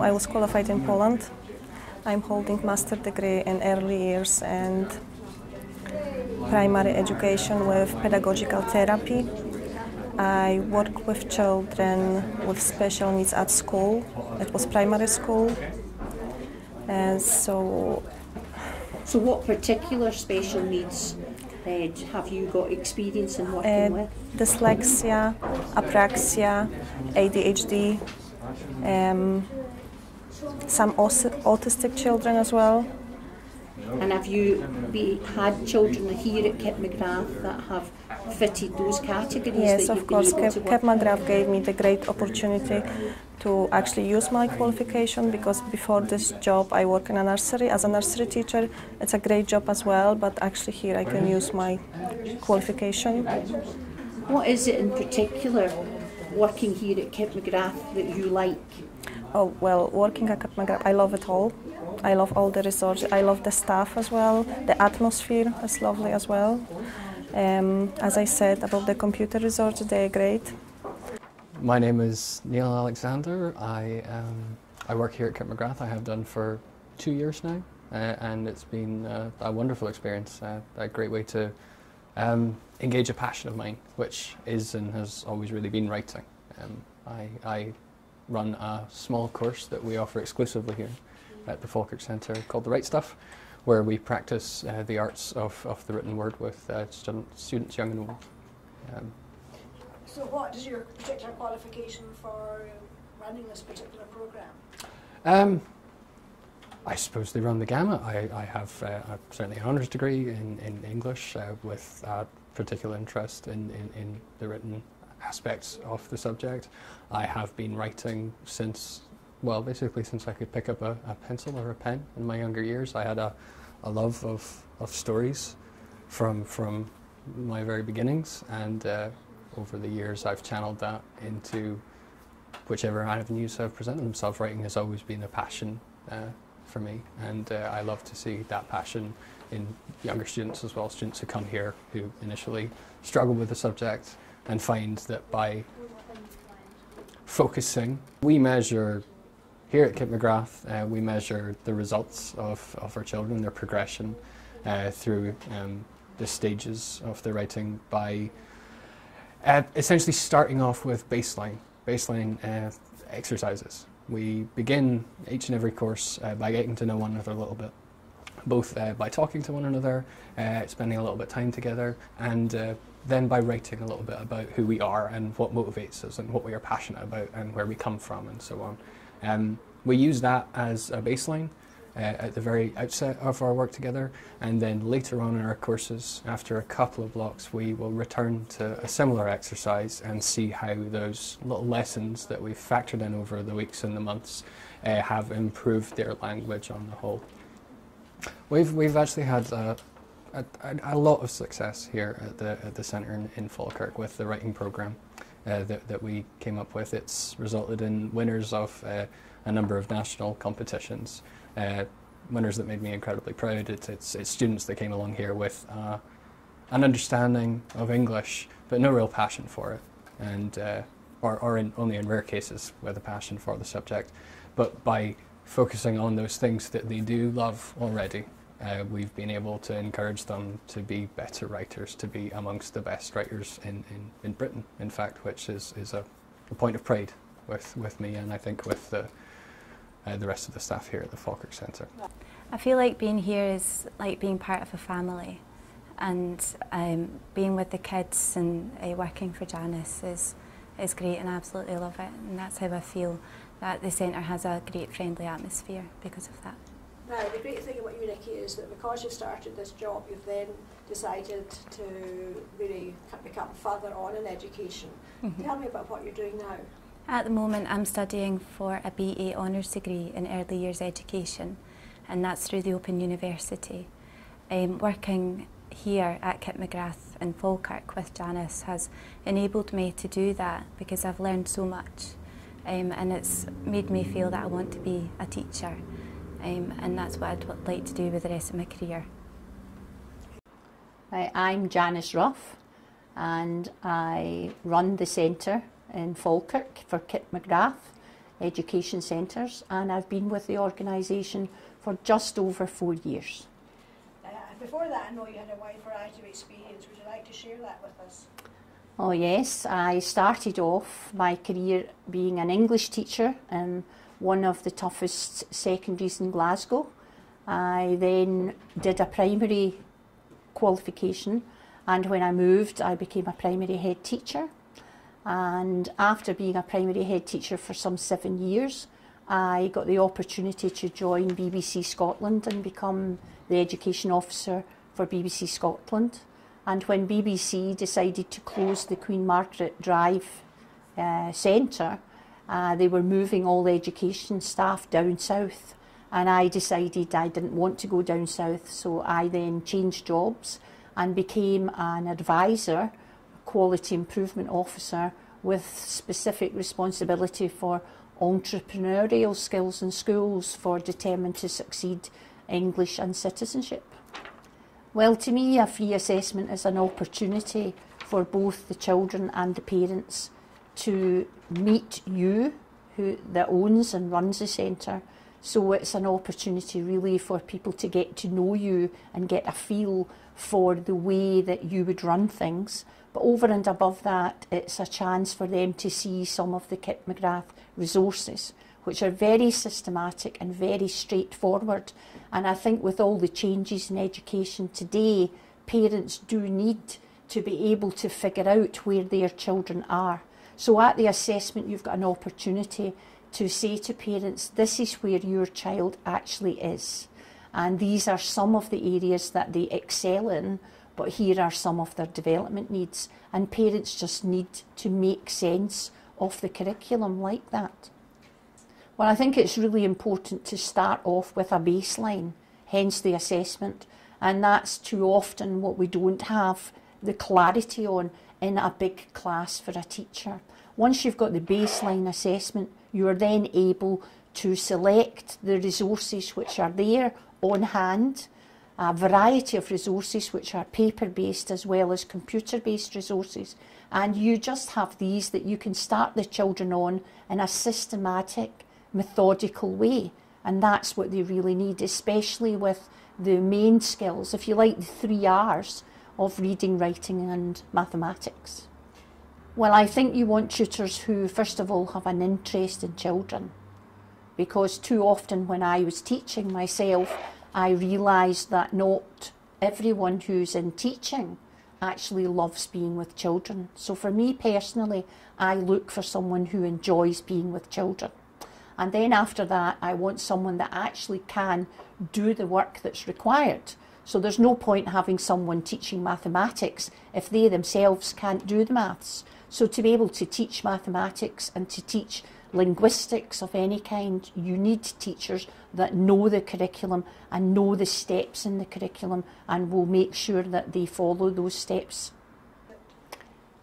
I was qualified in Poland. I'm holding master degree in early years and primary education with pedagogical therapy. I work with children with special needs at school. It was primary school. And so what particular special needs have you got experience in working with? Dyslexia, apraxia, ADHD, some autistic children as well. And have you had children here at Kip McGrath that have fitted those categories? Yes, that of course. Kip McGrath gave me the great opportunity to actually use my qualification, because before this job I work in a nursery as a nursery teacher. It's a great job as well, but actually here I can use my qualification. What is it in particular working here at Kip McGrath that you like? Oh, well, working at Kip McGrath, I love it all. I love all the resources. I love the staff as well. The atmosphere is lovely as well. As I said about the computer resources, they're great. My name is Neil Alexander. I work here at Kip McGrath. I have done for 2 years now, and it's been a wonderful experience, a great way to engage a passion of mine, which is and has always really been writing. I run a small course that we offer exclusively here at the Falkirk Centre called The Right Stuff, where we practice the arts of the written word with students young and old. So what is your particular qualification for running this particular programme? I suppose they run the gamut. I have certainly an honours degree in English with a particular interest in the written aspects of the subject. I have been writing since, well, basically since I could pick up a pencil or a pen in my younger years. I had a love of stories from my very beginnings, and over the years I've channeled that into whichever avenues have presented themselves. Writing has always been a passion for me, and I love to see that passion in younger students as well, students who come here who initially struggle with the subject and find that by focusing, we measure, here at Kip McGrath, we measure the results of our children, their progression through the stages of their writing by essentially starting off with baseline exercises. We begin each and every course by getting to know one another a little bit, both by talking to one another, spending a little bit of time together, and then by writing a little bit about who we are and what motivates us and what we are passionate about and where we come from and so on. We use that as a baseline at the very outset of our work together, and then later on in our courses, after a couple of blocks, we will return to a similar exercise and see how those little lessons that we've factored in over the weeks and the months have improved their language on the whole. We've actually had a lot of success here at the centre in Falkirk with the writing programme that we came up with. It's resulted in winners of a number of national competitions, winners that made me incredibly proud. It's students that came along here with an understanding of English but no real passion for it, and only in rare cases with a passion for the subject. But by focusing on those things that they do love already, we've been able to encourage them to be better writers, to be amongst the best writers in Britain, in fact, which is a point of pride with me, and I think with the rest of the staff here at the Falkirk Centre. I feel like being here is like being part of a family, and being with the kids and working for Janice is great, and I absolutely love it, and that's how I feel that the centre has a great friendly atmosphere because of that. Now, the great thing about you, Nikki, is that because you've started this job, you've then decided to really become further on in education. Tell me about what you're doing now. At the moment, I'm studying for a BA Honours degree in Early Years Education, and that's through the Open University. Working here at Kip McGrath in Falkirk with Janice has enabled me to do that because I've learned so much, and it's made me feel that I want to be a teacher, and that's what I'd like to do with the rest of my career. I'm Janice Rough, and I run the centre in Falkirk for Kip McGrath. education centres, and I've been with the organisation for just over 4 years. Before that, I know you had a wide variety of experience. Would you like to share that with us? Oh yes, I started off my career being an English teacher in one of the toughest secondaries in Glasgow. I then did a primary qualification, and when I moved I became a primary head teacher. And after being a primary head teacher for some 7 years, I got the opportunity to join BBC Scotland and become the education officer for BBC Scotland. And when BBC decided to close the Queen Margaret Drive centre, they were moving all the education staff down south, and I decided I didn't want to go down south, so I then changed jobs and became an advisor, quality improvement officer, with specific responsibility for entrepreneurial skills in schools for Determined to Succeed English and Citizenship. Well, to me, a free assessment is an opportunity for both the children and the parents to meet you, who that owns and runs the centre. So it's an opportunity really for people to get to know you and get a feel for the way that you would run things. But over and above that, it's a chance for them to see some of the Kip McGrath resources, which are very systematic and very straightforward. And I think with all the changes in education today, parents do need to be able to figure out where their children are. So at the assessment, you've got an opportunity to say to parents, this is where your child actually is. And these are some of the areas that they excel in, but here are some of their development needs. And parents just need to make sense of the curriculum like that. Well, I think it's really important to start off with a baseline, hence the assessment. And that's too often what we don't have the clarity on in a big class for a teacher. Once you've got the baseline assessment, you are then able to select the resources which are there on hand, a variety of resources which are paper-based as well as computer-based resources, and you just have these that you can start the children on in a systematic, methodical way, and that's what they really need, especially with the main skills, if you like, the 3 R's of reading, writing and mathematics. Well, I think you want tutors who, first of all, have an interest in children, because too often when I was teaching myself, I realised that not everyone who's in teaching actually loves being with children. So for me personally, I look for someone who enjoys being with children. And then after that, I want someone that actually can do the work that's required. So there's no point having someone teaching mathematics if they themselves can't do the maths. So to be able to teach mathematics and to teach linguistics of any kind, you need teachers that know the curriculum and know the steps in the curriculum and will make sure that they follow those steps.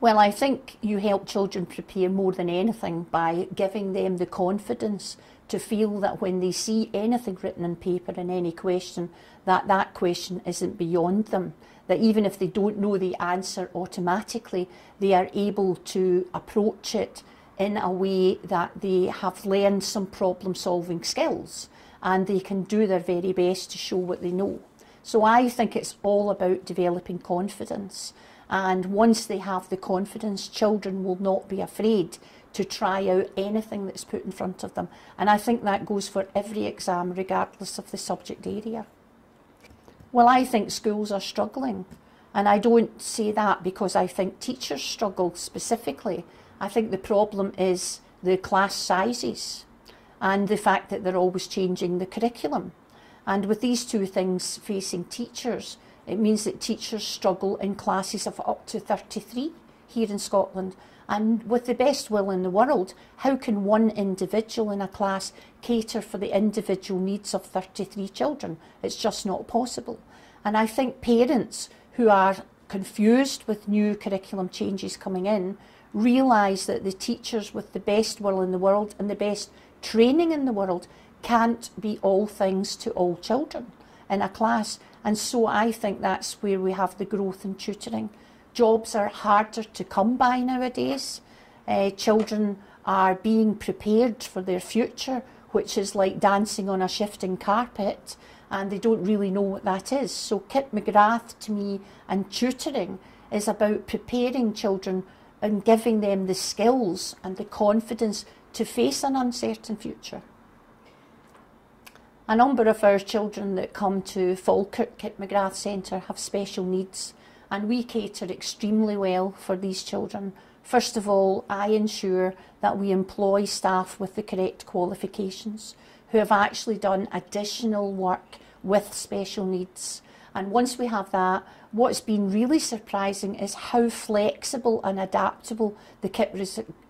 Well, I think you help children prepare more than anything by giving them the confidence to feel that when they see anything written on paper in any question, that question isn't beyond them. That even if they don't know the answer automatically, they are able to approach it in a way that they have learned some problem-solving skills and they can do their very best to show what they know. So I think it's all about developing confidence. And once they have the confidence, children will not be afraid to try out anything that's put in front of them. And I think that goes for every exam, regardless of the subject area. Well, I think schools are struggling. And I don't say that because I think teachers struggle specifically. I think the problem is the class sizes and the fact that they're always changing the curriculum. And with these two things facing teachers, it means that teachers struggle in classes of up to 33 here in Scotland. And with the best will in the world, how can one individual in a class cater for the individual needs of 33 children? It's just not possible. And I think parents who are confused with new curriculum changes coming in realise that the teachers with the best will in the world and the best training in the world can't be all things to all children in a class. And so I think that's where we have the growth in tutoring. Jobs are harder to come by nowadays. Children are being prepared for their future, which is like dancing on a shifting carpet, and they don't really know what that is. So Kip McGrath, to me, and tutoring is about preparing children and giving them the skills and the confidence to face an uncertain future. A number of our children that come to Falkirk Kip McGrath Centre have special needs, and we cater extremely well for these children. First of all, I ensure that we employ staff with the correct qualifications who have actually done additional work with special needs. And once we have that, what's been really surprising is how flexible and adaptable the Kip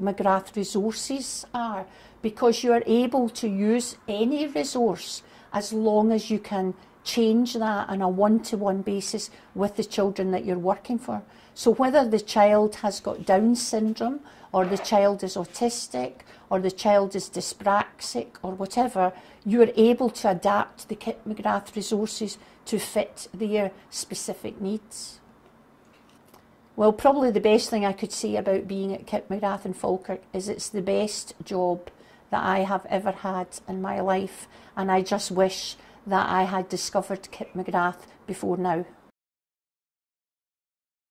McGrath resources are, because you are able to use any resource as long as you can change that on a one-to-one basis with the children that you're working for. So whether the child has got Down syndrome, or the child is autistic, or the child is dyspraxic, or whatever, you are able to adapt the Kip McGrath resources to fit their specific needs. Well, probably the best thing I could say about being at Kip McGrath in Falkirk is it's the best job that I have ever had in my life, and I just wish that I had discovered Kip McGrath before now.